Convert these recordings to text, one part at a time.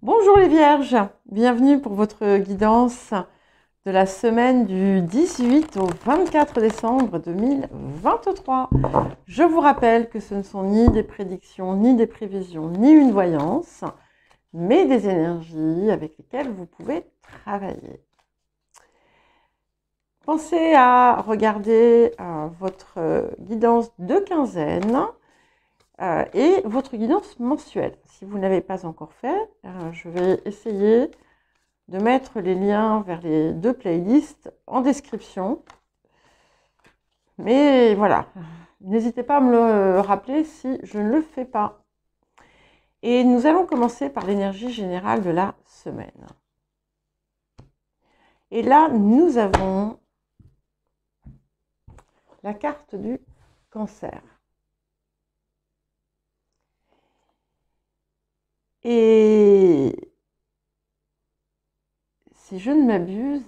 Bonjour les Vierges, bienvenue pour votre guidance de la semaine du 18 au 24 décembre 2023. Je vous rappelle que ce ne sont ni des prédictions, ni des prévisions, ni une voyance, mais des énergies avec lesquelles vous pouvez travailler. Pensez à regarder votre guidance de quinzaine et votre guidance mensuelle. Si vous n'avez pas encore fait, je vais essayer de mettre les liens vers les deux playlists en description. Mais voilà, n'hésitez pas à me le rappeler si je ne le fais pas. Et nous allons commencer par l'énergie générale de la semaine. Et là, nous avons la carte du Cancer. Et si je ne m'abuse,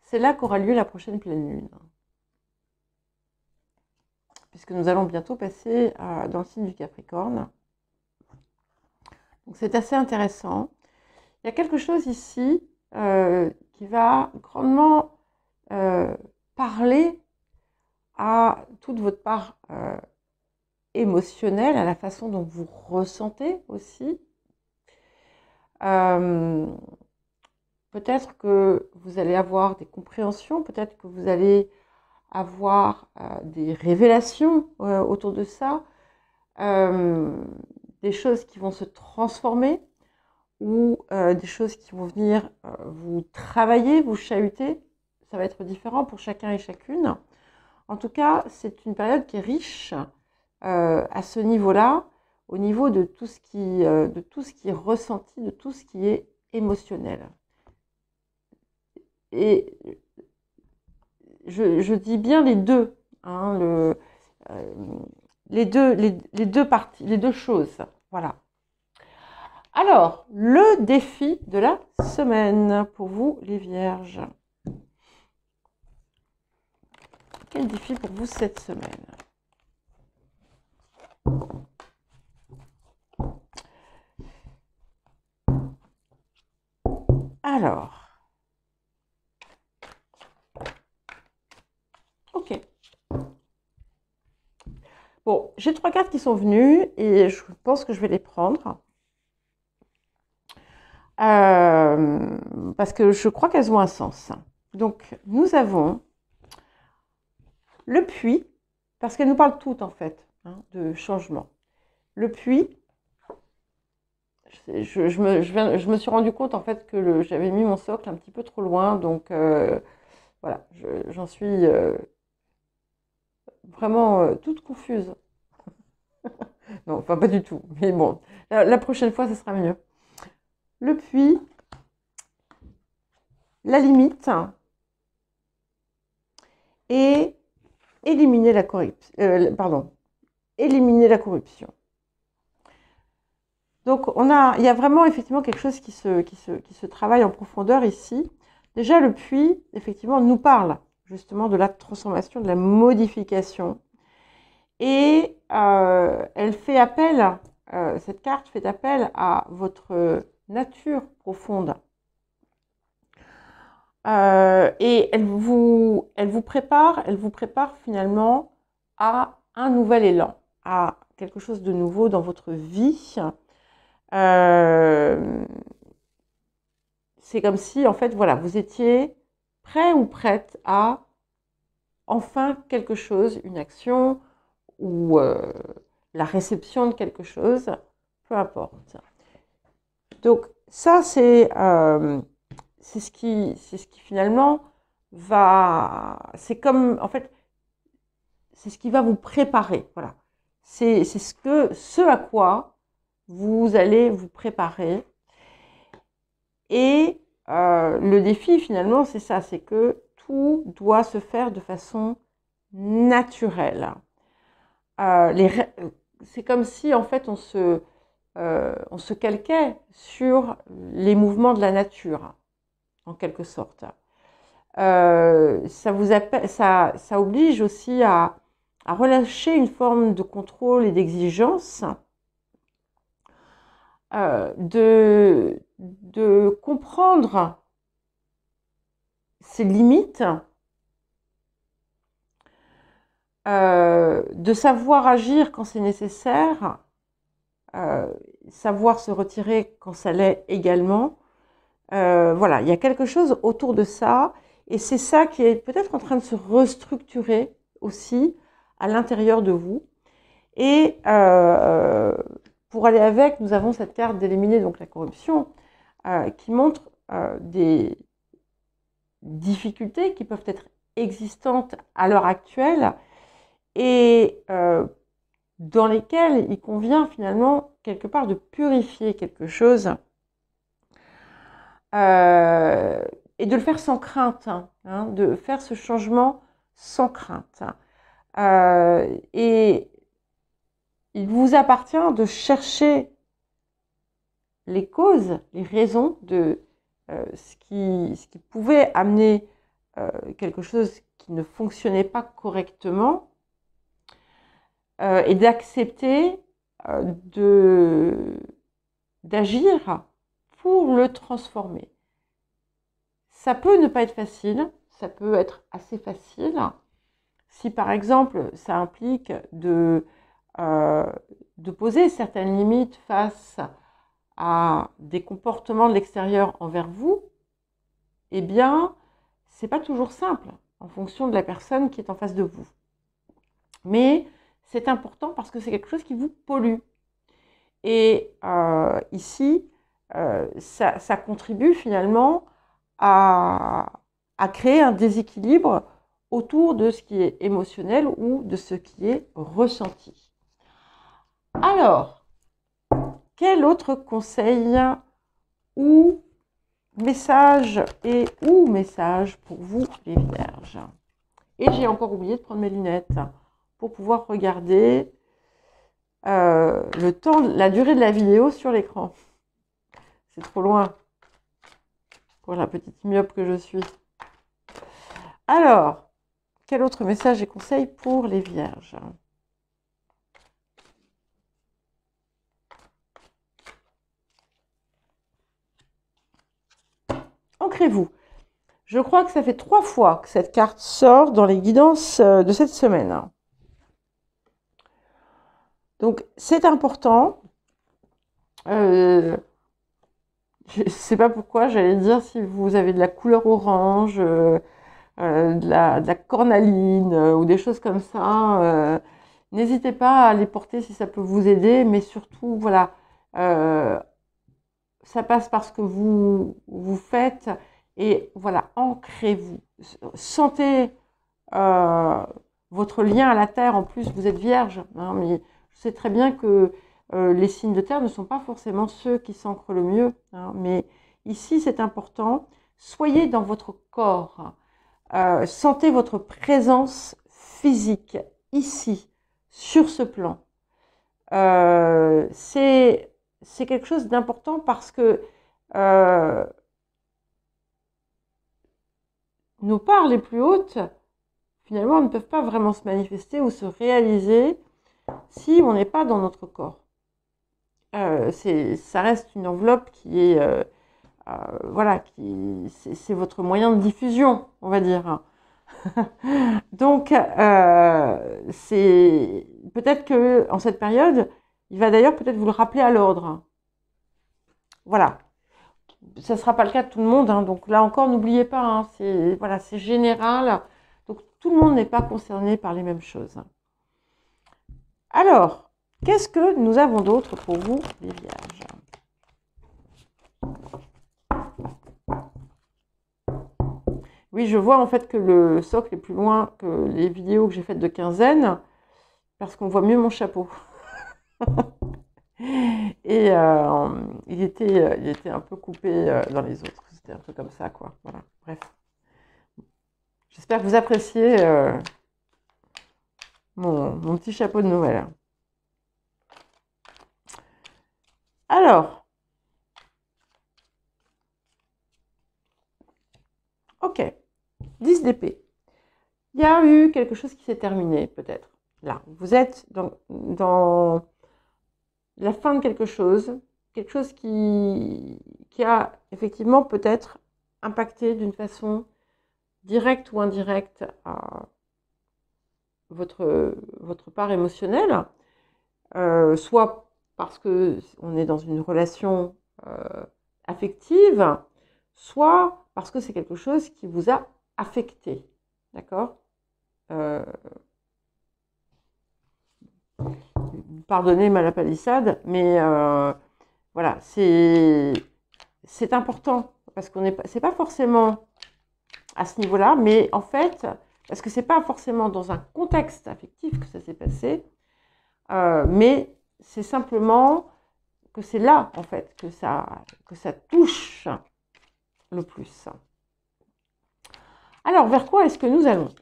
c'est là qu'aura lieu la prochaine pleine lune. Puisque nous allons bientôt passer dans le signe du Capricorne. Donc c'est assez intéressant. Il y a quelque chose ici qui va grandement parler à toute votre part émotionnelle, à la façon dont vous ressentez aussi. Peut-être que vous allez avoir des compréhensions, peut-être que vous allez avoir des révélations autour de ça, des choses qui vont se transformer ou des choses qui vont venir vous travailler, vous chahuter. Ça va être différent pour chacun et chacune. En tout cas, c'est une période qui est riche à ce niveau-là, au niveau de tout ce qui est ressenti, de tout ce qui est émotionnel. Et je dis bien les deux, hein, les deux parties, les deux choses. Voilà. Alors, le défi de la semaine pour vous, les Vierges. Quel défi pour vous cette semaine ? Alors, ok. Bon, j'ai 3 cartes qui sont venues et je pense que je vais les prendre. Parce que je crois qu'elles ont un sens. Donc, nous avons le puits, parce qu'elles nous parlent toutes en fait, de changement. Le puits, je me suis rendu compte en fait que j'avais mis mon socle un petit peu trop loin, donc voilà, j'en suis vraiment toute confuse. Non, enfin pas du tout, mais bon, la prochaine fois, ce sera mieux. Le puits, la limite et éliminer la corruption. Éliminer la corruption. Donc, il y a vraiment effectivement quelque chose qui se travaille en profondeur ici. Déjà, le puits, effectivement, nous parle justement de la transformation, de la modification. Et elle fait appel, cette carte fait appel à votre nature profonde. Et elle vous prépare finalement à un nouvel élan, à quelque chose de nouveau dans votre vie. C'est comme si, en fait, voilà, vous étiez prêt ou prête à enfin quelque chose, une action ou la réception de quelque chose, peu importe. Donc ça, c'est ce qui finalement c'est comme, en fait, c'est ce qui va vous préparer, voilà. C'est ce à quoi vous allez vous préparer. Et le défi, finalement, c'est ça, c'est que tout doit se faire de façon naturelle. C'est comme si, en fait, on se calquait sur les mouvements de la nature, en quelque sorte. Ça oblige aussi à relâcher une forme de contrôle et d'exigence de comprendre ses limites, de savoir agir quand c'est nécessaire, savoir se retirer quand ça l'est également. Voilà, il y a quelque chose autour de ça, et c'est ça qui est peut-être en train de se restructurer aussi à l'intérieur de vous. Et pour aller avec, nous avons cette carte d'éliminer donc la corruption, qui montre des difficultés qui peuvent être existantes à l'heure actuelle, et dans lesquelles il convient finalement quelque part de purifier quelque chose, et de le faire sans crainte, hein, de faire ce changement sans crainte. Et il vous appartient de chercher les causes, les raisons de ce qui pouvait amener quelque chose qui ne fonctionnait pas correctement, et d'accepter d'agir pour le transformer. Ça peut ne pas être facile, ça peut être assez facile. Si par exemple ça implique de poser certaines limites face à des comportements de l'extérieur envers vous, eh bien, c'est pas toujours simple en fonction de la personne qui est en face de vous. Mais c'est important parce que c'est quelque chose qui vous pollue. Et ici, ça contribue finalement à créer un déséquilibre autour de ce qui est émotionnel ou de ce qui est ressenti. Alors, quel autre conseil ou message pour vous les vierges? Et j'ai encore oublié de prendre mes lunettes pour pouvoir regarder la durée de la vidéo sur l'écran. C'est trop loin pour la petite myope que je suis. Alors, quel autre message et conseil pour les vierges? Ancrez-vous. Je crois que ça fait 3 fois que cette carte sort dans les guidances de cette semaine. Donc, c'est important. Je ne sais pas pourquoi, j'allais dire si vous avez de la couleur orange, de la cornaline ou des choses comme ça, n'hésitez pas à les porter si ça peut vous aider, mais surtout, voilà, ça passe par ce que vous faites, et voilà, ancrez-vous. Sentez votre lien à la terre. En plus, vous êtes vierge, hein, mais je sais très bien que les signes de terre ne sont pas forcément ceux qui s'ancrent le mieux, hein, mais ici, c'est important. Soyez dans votre corps. Sentez votre présence physique ici, sur ce plan. C'est quelque chose d'important parce que nos parts les plus hautes, finalement, ne peuvent pas vraiment se manifester ou se réaliser si on n'est pas dans notre corps. Ça reste une enveloppe qui est, voilà, c'est votre moyen de diffusion, on va dire. Donc, c'est peut-être que en cette période, il va d'ailleurs peut-être vous le rappeler à l'ordre. Voilà. Ça ne sera pas le cas de tout le monde, hein, donc là encore, n'oubliez pas, hein, voilà, c'est général. Donc, tout le monde n'est pas concerné par les mêmes choses. Alors, qu'est-ce que nous avons d'autre pour vous, les vierges? Oui, je vois en fait que le socle est plus loin que les vidéos que j'ai faites de quinzaine, parce qu'on voit mieux mon chapeau. Et il était un peu coupé dans les autres. C'était un peu comme ça, quoi. Voilà, bref. J'espère que vous appréciez mon petit chapeau de Noël. Alors, ok, 10 d'épée. Il y a eu quelque chose qui s'est terminé, peut-être. Là, vous êtes dans la fin de quelque chose. quelque chose qui a effectivement peut-être impacté d'une façon directe ou indirecte à votre part émotionnelle, soit parce qu'on est dans une relation affective, soit parce que c'est quelque chose qui vous a affecté. D'accord? Pardonnez ma lapalissade, mais voilà, c'est important parce c'est pas forcément à ce niveau-là, mais en fait, parce que c'est pas forcément dans un contexte affectif que ça s'est passé, mais c'est simplement que c'est là, en fait, que ça touche le plus. Alors, vers quoi est-ce que nous allons?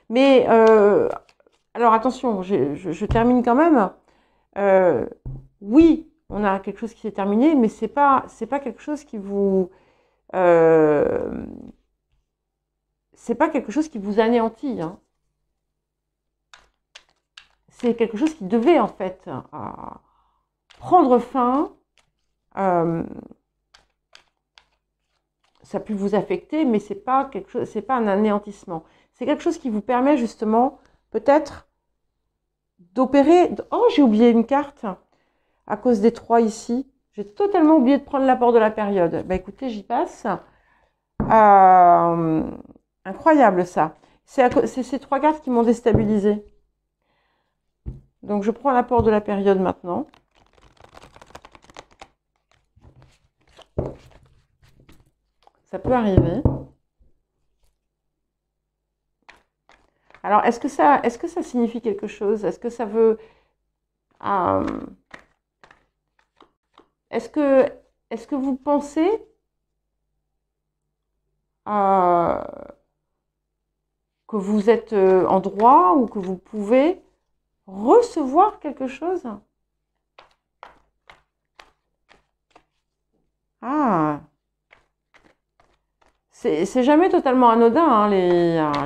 Mais, alors attention, je termine quand même. Oui, on a quelque chose qui s'est terminé, mais c'est pas quelque chose qui vous... c'est pas quelque chose qui vous anéantit. Hein. C'est quelque chose qui devait, en fait, prendre fin. Ça a pu vous affecter, mais c'est pas un anéantissement. C'est quelque chose qui vous permet justement, peut-être, d'opérer. Oh, j'ai oublié une carte à cause des 3 ici. J'ai totalement oublié de prendre l'apport de la période. Bah écoutez, j'y passe. Incroyable ça. C'est ces 3 cartes qui m'ont déstabilisée. Donc je prends l'apport de la période maintenant. Ça peut arriver. Alors, est-ce que ça signifie quelque chose? Est-ce que ça veut... est-ce que vous pensez que vous êtes en droit ou que vous pouvez recevoir quelque chose? Ah, c'est jamais totalement anodin, hein,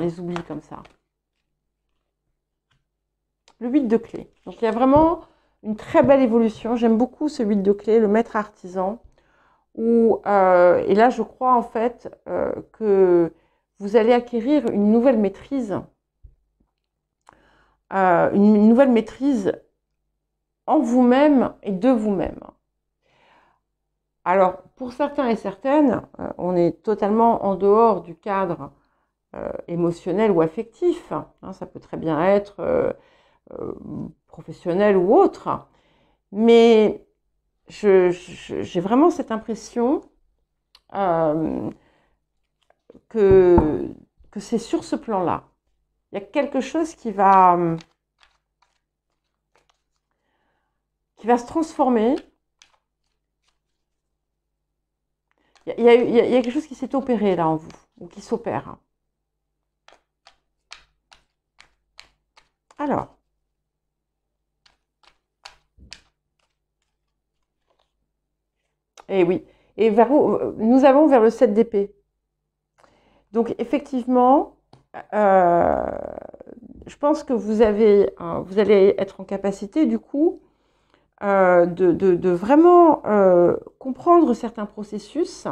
les oublis comme ça. Le 8 de clé. Donc, il y a vraiment une très belle évolution. J'aime beaucoup ce 8 de clé, le maître artisan. Et là, je crois en fait que vous allez acquérir une nouvelle maîtrise. Une nouvelle maîtrise en vous-même et de vous-même. Alors, pour certains et certaines, on est totalement en dehors du cadre émotionnel ou affectif. Hein, ça peut très bien être professionnel ou autre. Mais j'ai vraiment cette impression que c'est sur ce plan-là. Il y a quelque chose qui va se transformer. Il y a quelque chose qui s'est opéré là en vous, ou qui s'opère. Alors, et oui, et nous allons vers le 7 d'épée. Donc effectivement, je pense que vous allez être en capacité du coup de vraiment comprendre certains processus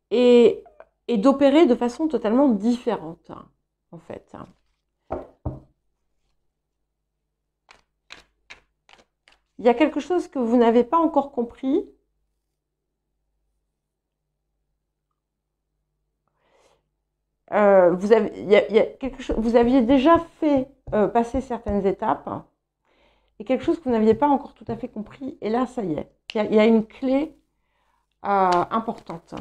et d'opérer de façon totalement différente, en fait. Il y a quelque chose que vous n'avez pas encore compris. Vous aviez déjà fait passer certaines étapes et quelque chose que vous n'aviez pas encore tout à fait compris. Et là, ça y est, il y a une clé importante.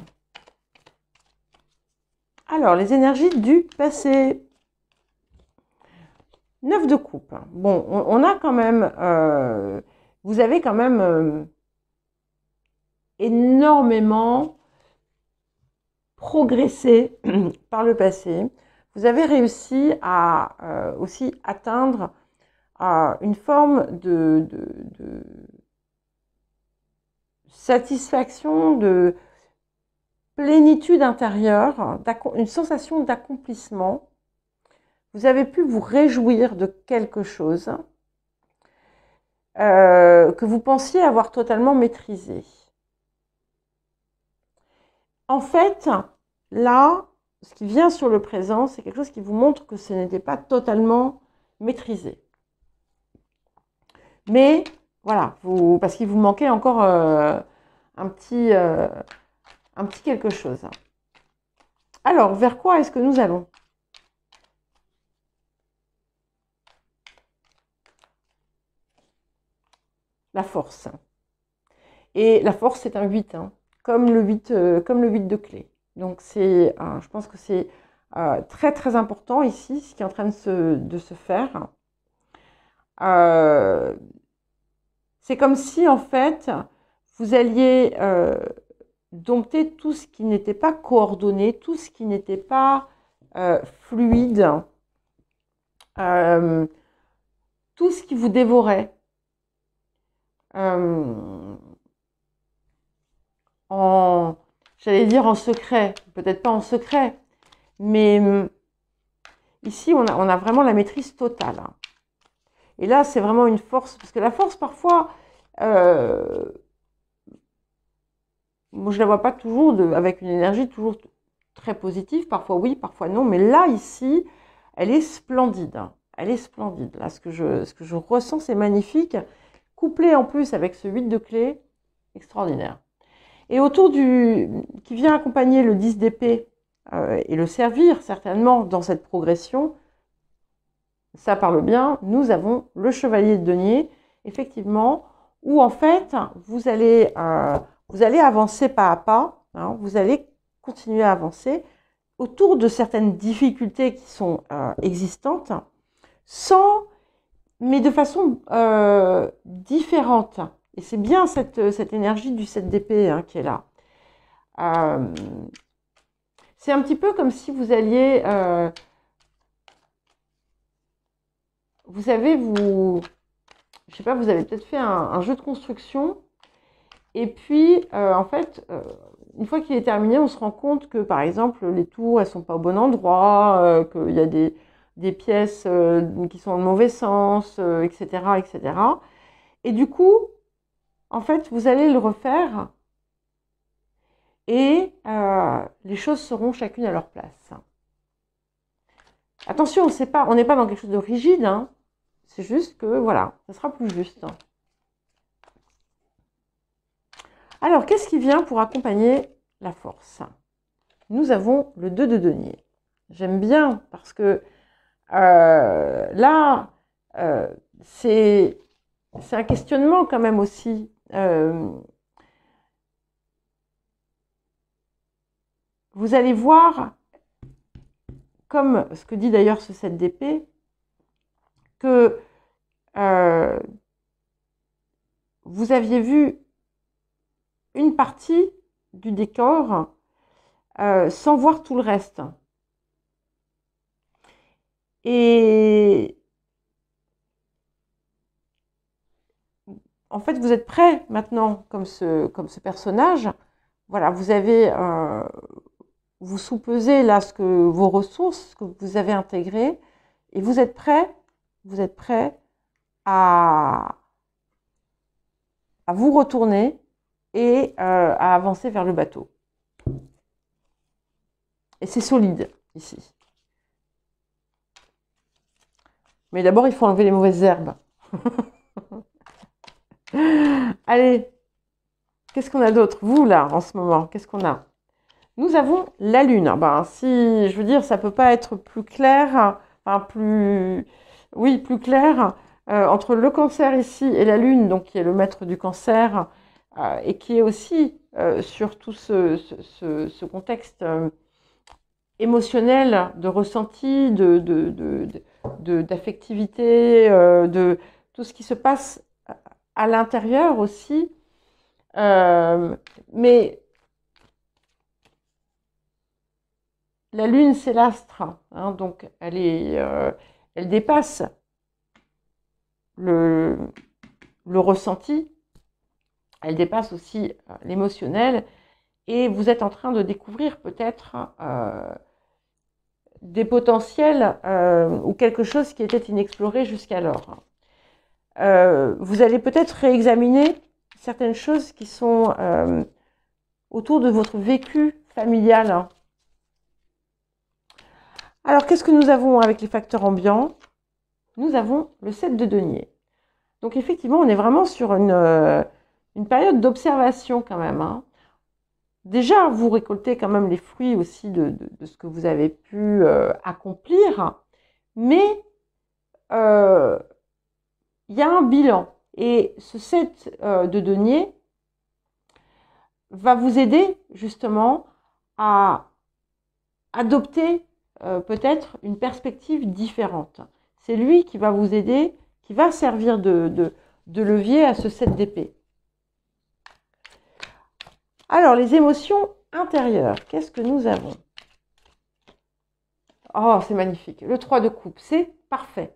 Alors, les énergies du passé. 9 de coupe. Bon, on a quand même... vous avez quand même énormément progressé par le passé. Vous avez réussi à aussi atteindre une forme de satisfaction, de plénitude intérieure, une sensation que vous pensiez avoir totalement maîtrisé. En fait, là, ce qui vient sur le présent, c'est quelque chose qui vous montre que ce n'était pas totalement maîtrisé. Mais voilà, parce qu'il vous manquait encore un petit quelque chose. Alors, vers quoi est-ce que nous allons? La force. Et la force, c'est un 8, hein, comme le 8 de clé. Donc, je pense que c'est très, très important ici, ce qui est en train de se faire. C'est comme si, en fait, vous alliez dompter tout ce qui n'était pas coordonné, tout ce qui n'était pas fluide, tout ce qui vous dévorait. J'allais dire en secret, peut-être pas en secret, mais ici, on a vraiment la maîtrise totale. Et là, c'est vraiment une force, parce que la force, parfois, moi, je ne la vois pas toujours avec une énergie toujours très positive, parfois oui, parfois non, mais là, ici, elle est splendide. Elle est splendide. Là, ce que je ressens, c'est magnifique. Couplé en plus avec ce 8 de clé, extraordinaire. Et autour qui vient accompagner le 10 d'épée et le servir certainement dans cette progression, ça parle bien, nous avons le chevalier de denier, effectivement, où en fait, vous allez avancer pas à pas, hein, vous allez continuer à avancer autour de certaines difficultés qui sont existantes, mais de façon différente. Et c'est bien cette énergie du 7 d'épée hein, qui est là. C'est un petit peu comme si vous alliez... vous savez, je sais pas, vous avez peut-être fait un jeu de construction. Et puis, en fait, une fois qu'il est terminé, on se rend compte que, par exemple, les tours, elles sont pas au bon endroit, qu'il y a des pièces qui sont dans le mauvais sens, etc., etc. Et du coup, en fait, vous allez le refaire et les choses seront chacune à leur place. Attention, on n'est pas dans quelque chose de rigide, hein. C'est juste que, voilà, ça sera plus juste. Alors, qu'est-ce qui vient pour accompagner la force? Nous avons le 2 de denier. J'aime bien parce que là, c'est un questionnement quand même aussi. Vous allez voir, comme ce que dit d'ailleurs ce 7 d'épée, que vous aviez vu une partie du décor sans voir tout le reste. Et en fait, vous êtes prêt maintenant, comme ce personnage. Voilà, vous soupesez là vos ressources, ce que vous avez intégré, et vous êtes prêt à vous retourner et à avancer vers le bateau. Et c'est solide ici. Mais d'abord, il faut enlever les mauvaises herbes. Allez, qu'est-ce qu'on a d'autre? Vous, là, en ce moment, qu'est-ce qu'on a? Nous avons la Lune. Ben, si, je veux dire, ça ne peut pas être plus clair, enfin, plus clair, entre le Cancer ici et la Lune, donc qui est le maître du Cancer, et qui est aussi sur tout ce contexte émotionnel, de ressenti, d'affectivité, de tout ce qui se passe à l'intérieur aussi. Mais la Lune, c'est l'astre, hein, donc elle dépasse le ressenti, elle dépasse aussi l'émotionnel, et vous êtes en train de découvrir peut-être des potentiels ou quelque chose qui était inexploré jusqu'alors. Vous allez peut-être réexaminer certaines choses qui sont autour de votre vécu familial. Alors, qu'est-ce que nous avons avec les facteurs ambiants? Nous avons le 7 de denier. Donc, effectivement, on est vraiment sur une période d'observation quand même, hein. Déjà, vous récoltez quand même les fruits aussi de ce que vous avez pu accomplir, mais il y a un bilan. Et ce 7 de denier va vous aider justement à adopter peut-être une perspective différente. C'est lui qui va vous aider, qui va servir de levier à ce 7 d'épée. Alors, les émotions intérieures, qu'est-ce que nous avons? Oh, c'est magnifique. Le 3 de coupe, c'est parfait.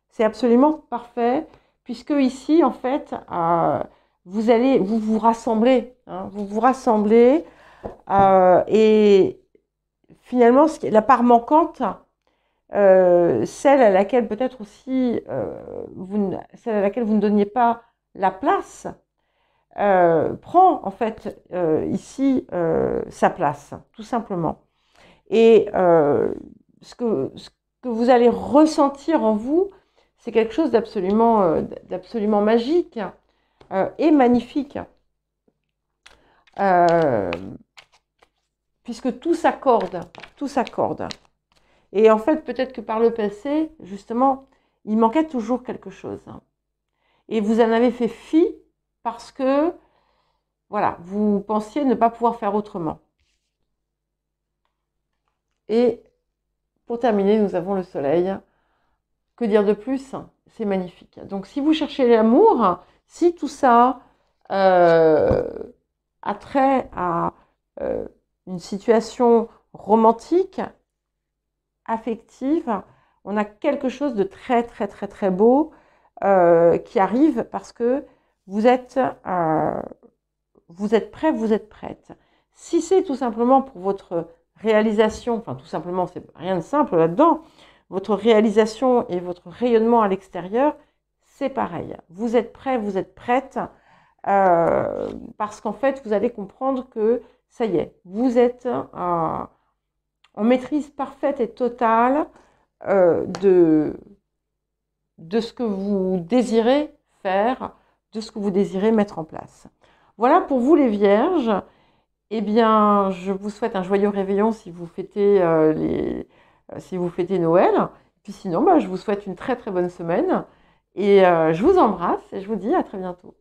C'est absolument parfait, puisque ici, en fait, vous vous rassemblez. Hein, vous vous rassemblez et finalement, la part manquante, celle à laquelle peut-être aussi, celle à laquelle vous ne donniez pas la place, prend en fait ici sa place, tout simplement. Et ce que vous allez ressentir en vous, c'est quelque chose d'absolument magique et magnifique. Puisque tout s'accorde, tout s'accorde. Et en fait, peut-être que par le passé, justement, il manquait toujours quelque chose. Et vous en avez fait fi parce que, voilà, vous pensiez ne pas pouvoir faire autrement. Et pour terminer, nous avons le soleil. Que dire de plus? C'est magnifique. Donc, si vous cherchez l'amour, si tout ça a trait à une situation romantique, affective, on a quelque chose de très, très, très, très beau qui arrive parce que vous êtes prêt, vous êtes prête. Si c'est tout simplement pour votre réalisation, enfin tout simplement, c'est rien de simple là-dedans, votre réalisation et votre rayonnement à l'extérieur, c'est pareil. Vous êtes prêt, vous êtes prête, parce qu'en fait, vous allez comprendre que ça y est, vous êtes en maîtrise parfaite et totale de ce que vous désirez faire, de ce que vous désirez mettre en place. Voilà pour vous les Vierges. Eh bien, je vous souhaite un joyeux réveillon si vous fêtez, Noël. Puis sinon, je vous souhaite une très très bonne semaine. Et je vous embrasse et je vous dis à très bientôt.